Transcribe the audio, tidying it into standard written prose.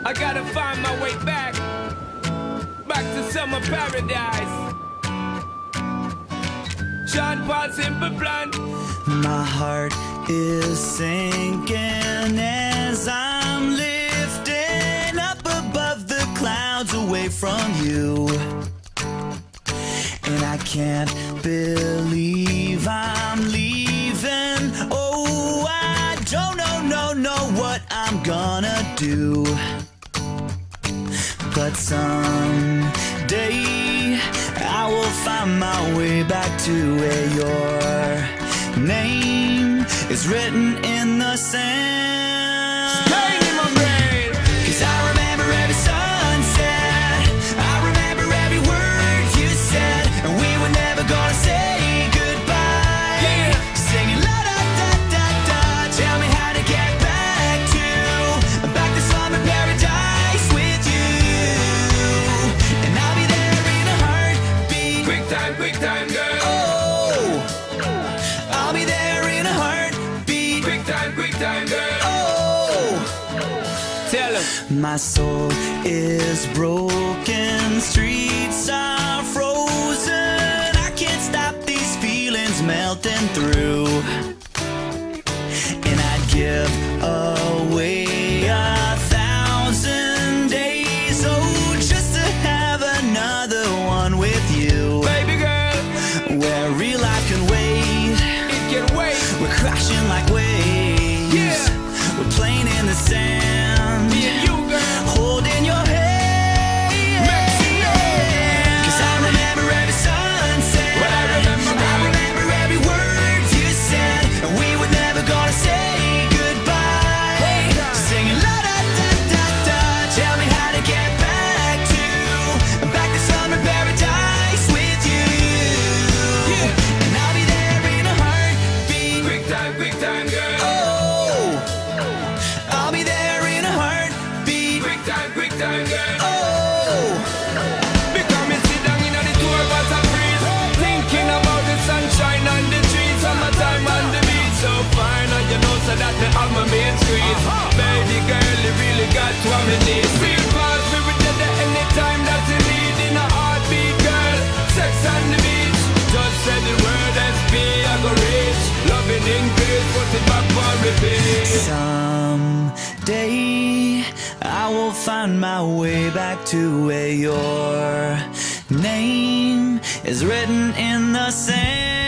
I gotta find my way back to summer paradise. Sean Paul, Simple Plan. My heart is sinking as I'm lifting up above the clouds away from you. And I can't believe I'm leaving. Oh, I don't know what I'm gonna do. But someday I will find my way back to where your name is written in the sand. Staying in my brain. 'Cause I remember every sunset, I remember every word you said, and we were never gonna say goodbye. Yeah. Singing la da da da da. Tell me how to get back to summer paradise with you, and I'll be there in a heartbeat. Quick time, girl. Oh, I'll be there in a heartbeat. Quick time, girl. Oh, Tell him. my soul is broken, streets are frozen. I can't stop these feelings melting through, and I'd give away 1,000 days, oh, just to have another one with you. Baby girl, Where real life can wait, it can wait. we're crashing like waves. Yeah. We're playing in the sand, Me and you, girl. holding your hand. Mexico. 'Cause I remember every sunset, What I remember, I remember every word you said, and we were never gonna say goodbye. Singing la da da da da. Tell me how to get back to summer paradise with you. Yeah. And I'll be there in a heartbeat. Quick time, girl. Oh, I'll be there in a heartbeat. Quick time, girl. Oh, Because me sit down in the tour bus and freeze, thinking about the sunshine on the trees, summertime on the beach, so fine, and you know so that me have my main street. Baby girl, you really got what me need. Real fast, we will get there anytime that you need. In a heartbeat, girl, sex on the beach. Just say the word SP, I go reach. Loving increase, put it back for repeat. someday I will find my way back to where your name is written in the sand.